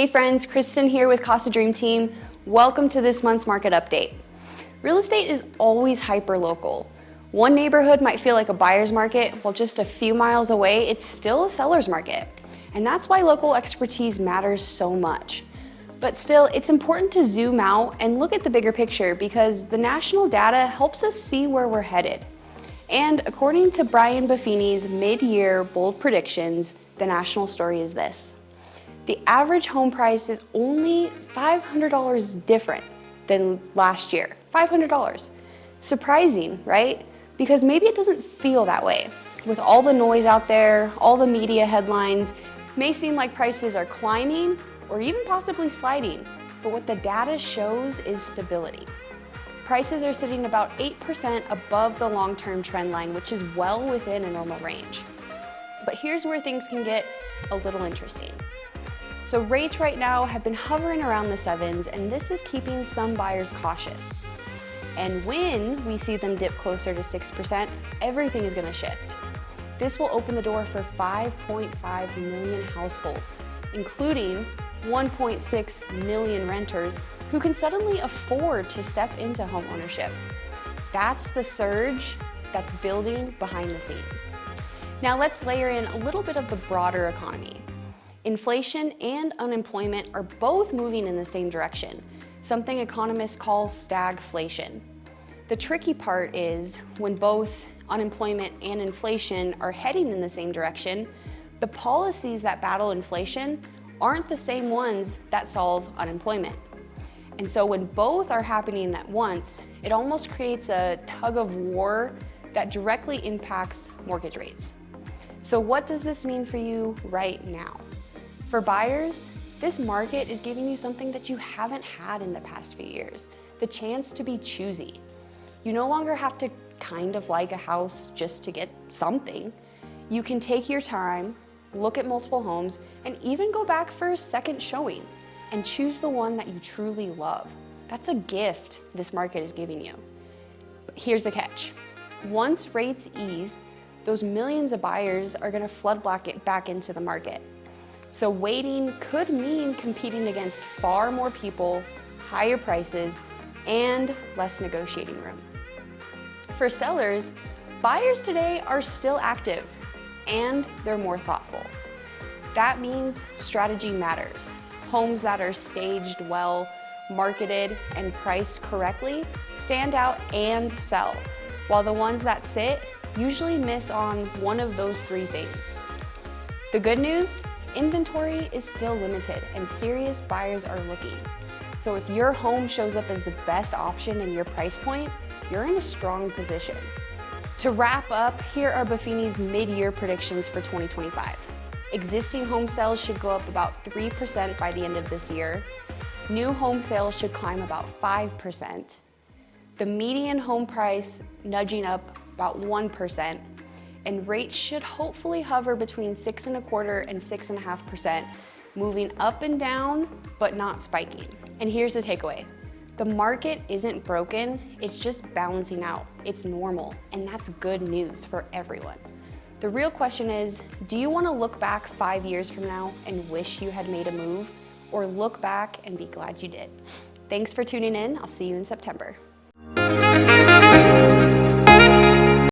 Hey friends, Kristen here with Casa Dream Team. Welcome to this month's market update. Real estate is always hyper-local. One neighborhood might feel like a buyer's market, while just a few miles away, it's still a seller's market. And that's why local expertise matters so much. But still, it's important to zoom out and look at the bigger picture because the national data helps us see where we're headed. And according to Brian Buffini's mid-year bold predictions, the national story is this. The average home price is only $500 different than last year. $500. Surprising, right? Because maybe it doesn't feel that way. With all the noise out there, all the media headlines, it may seem like prices are climbing or even possibly sliding, but what the data shows is stability. Prices are sitting about 8% above the long-term trend line, which is well within a normal range. But here's where things can get a little interesting. So rates right now have been hovering around the 7s, and this is keeping some buyers cautious. And when we see them dip closer to 6%, everything is going to shift. This will open the door for 5.5 million households, including 1.6 million renters who can suddenly afford to step into home ownership. That's the surge that's building behind the scenes. Now let's layer in a little bit of the broader economy. Inflation and unemployment are both moving in the same direction, something economists call stagflation. The tricky part is when both unemployment and inflation are heading in the same direction, the policies that battle inflation aren't the same ones that solve unemployment. And so when both are happening at once, it almost creates a tug of war that directly impacts mortgage rates. So what does this mean for you right now? For buyers, this market is giving you something that you haven't had in the past few years, the chance to be choosy. You no longer have to kind of like a house just to get something. You can take your time, look at multiple homes, and even go back for a second showing and choose the one that you truly love. That's a gift this market is giving you. But here's the catch. Once rates ease, those millions of buyers are going to flood back into the market. So waiting could mean competing against far more people, higher prices, and less negotiating room. For sellers, buyers today are still active and they're more thoughtful. That means strategy matters. Homes that are staged well, marketed, and priced correctly stand out and sell, while the ones that sit usually miss on one of those three things. The good news? Inventory is still limited and serious buyers are looking. So if your home shows up as the best option in your price point, you're in a strong position. To wrap up, here are Buffini's mid-year predictions for 2025. Existing home sales should go up about 3% by the end of this year. New home sales should climb about 5%. The median home price nudging up about 1%. And rates should hopefully hover between 6.25% and 6.5%, moving up and down, but not spiking. And here's the takeaway. The market isn't broken, it's just balancing out. It's normal, and that's good news for everyone. The real question is, do you want to look back 5 years from now and wish you had made a move, or look back and be glad you did? Thanks for tuning in. I'll see you in September.